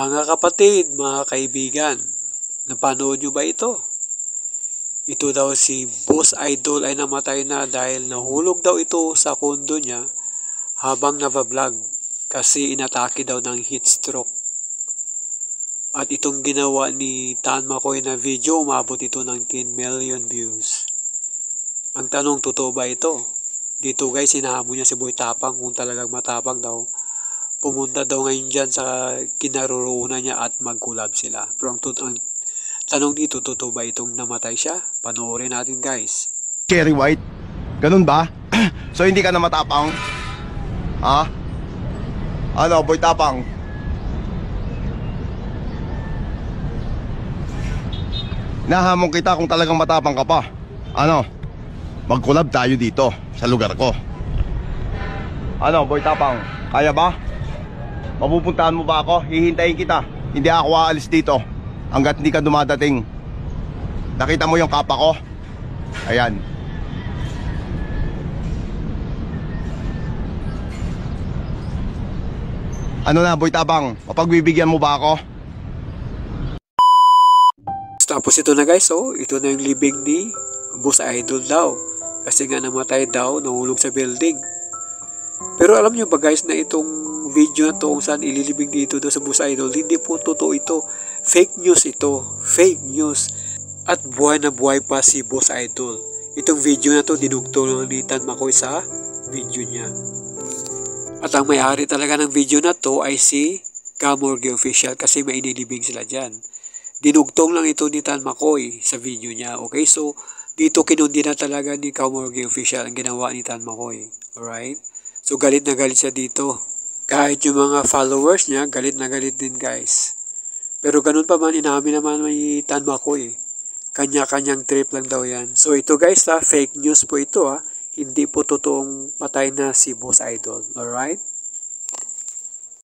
Mga kapatid, mga kaibigan, napanood nyo ba ito? Ito daw si Boss Idol ay namatay na dahil nahulog daw ito sa kondo niya habang nava-vlog kasi inatake daw ng heat stroke. At itong ginawa ni Tan Makoy na video, umabot ito ng 10 million views. Ang tanong, totoo ba ito? Dito guys, sinahabol niya si Boy Tapang kung talagang matapang daw. Pumunta daw ngayon dyan sa kinaroroonan niya at mag-collab sila. Pero ang tanong dito, totoo ba itong namatay siya? Panoorin natin guys. Cherry White? Ganun ba? So hindi ka na matapang? Ha? Ano, Boy Tapang? Nahamon kita kung talagang matapang ka pa. Ano? Mag-collab tayo dito sa lugar ko. Ano, Boy Tapang? Kaya ba? Mapupuntahan mo ba ako? Hihintayin kita. Hindi ako aalis dito hanggat hindi ka dumadating. Nakita mo yung kapa ko? Ayan. Ano na, Boy Tapang? Mapagbibigyan mo ba ako? Tapos ito na guys, ito na yung libing ni Boss Idol daw. Kasi nga namatay daw, nahulog sa building. Pero alam nyo ba guys na itong video na to kung saan ililibing dito daw sa Boss Idol, hindi po totoo ito. Fake news ito. Fake news. At buhay na buhay pa si Boss Idol. Itong video na to, dinugtong lang ni Tan Makoy sa video niya. At ang may-ari talaga ng video na to ay si Kamorgue Official kasi may inilibing sila dyan. Dinugtong lang ito ni Tan Makoy sa video niya. Okay, so dito kinundi na talaga ni Kamorgue Official ang ginawa ni Tan Makoy. Alright? So galit na galit siya dito. Kahit yung mga followers niya, galit na galit din guys. Pero ganun pa man, inamin naman may Tan Makoy. Kanya-kanyang trip lang daw yan. So ito guys fake news po ito Hindi po totoong patay na si Boss Idol. Alright?